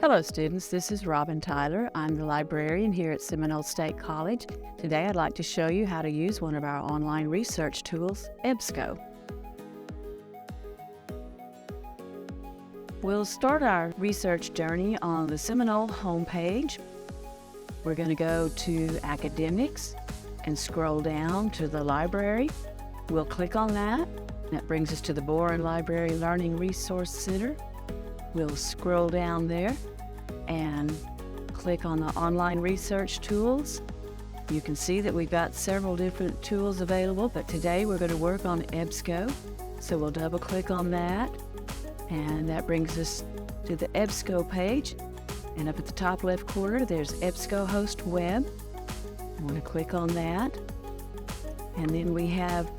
Hello students, this is Robin Tyler. I'm the librarian here at Seminole State College. Today I'd like to show you how to use one of our online research tools, EBSCO. We'll start our research journey on the Seminole homepage. We're going to go to Academics and scroll down to the library. We'll click on that. That brings us to the Boren Library Learning Resource Center. We'll scroll down there and click on the online research tools. You can see that we've got several different tools available, but today we're going to work on EBSCO. So we'll double click on that, and that brings us to the EBSCO page. And up at the top left corner, there's EBSCO Host Web. I'm going to click on that. And then we have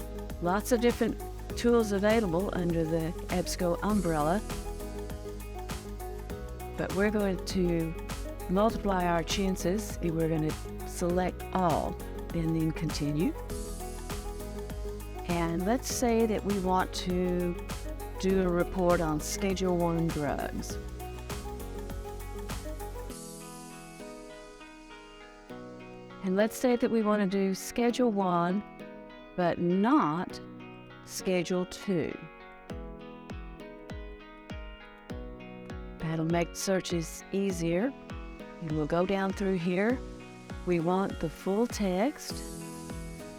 lots of different tools available under the EBSCO umbrella. But we're going to multiply our chances. We're going to select all and then continue. And let's say that we want to do a report on Schedule I drugs. And let's say that we want to do Schedule I, but not Schedule II. That'll make searches easier. And we'll go down through here. We want the full text.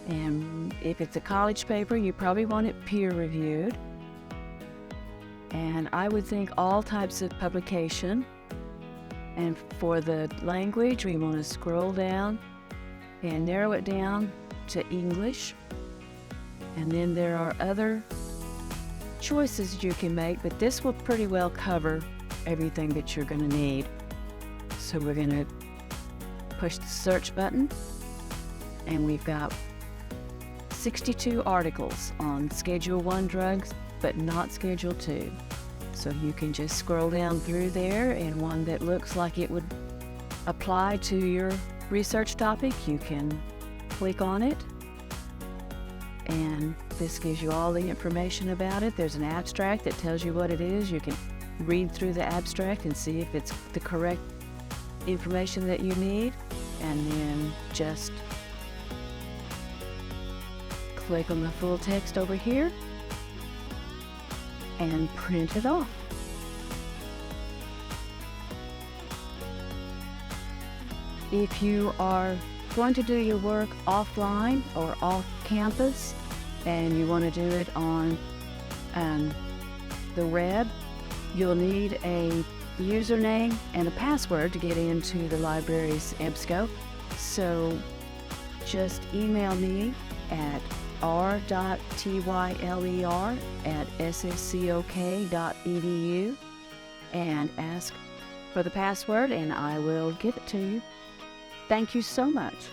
And if it's a college paper, you probably want it peer-reviewed. And I would think all types of publication. And for the language, we want to scroll down and narrow it down to English. And then there are other choices you can make, but this will pretty well cover everything that you're going to need. So we're going to push the search button, and we've got 62 articles on Schedule I drugs, but not Schedule II. So you can just scroll down through there, and one that looks like it would apply to your research topic, you can click on it. And this gives you all the information about it. There's an abstract that tells you what it is. You can read through the abstract and see if it's the correct information that you need, and then just click on the full text over here and print it off. If you are going to do your work offline or off campus and you want to do it on the web, you'll need a username and a password to get into the library's EBSCO. So just email me at r.tyler@sscok.edu and ask for the password, and I will give it to you. Thank you so much.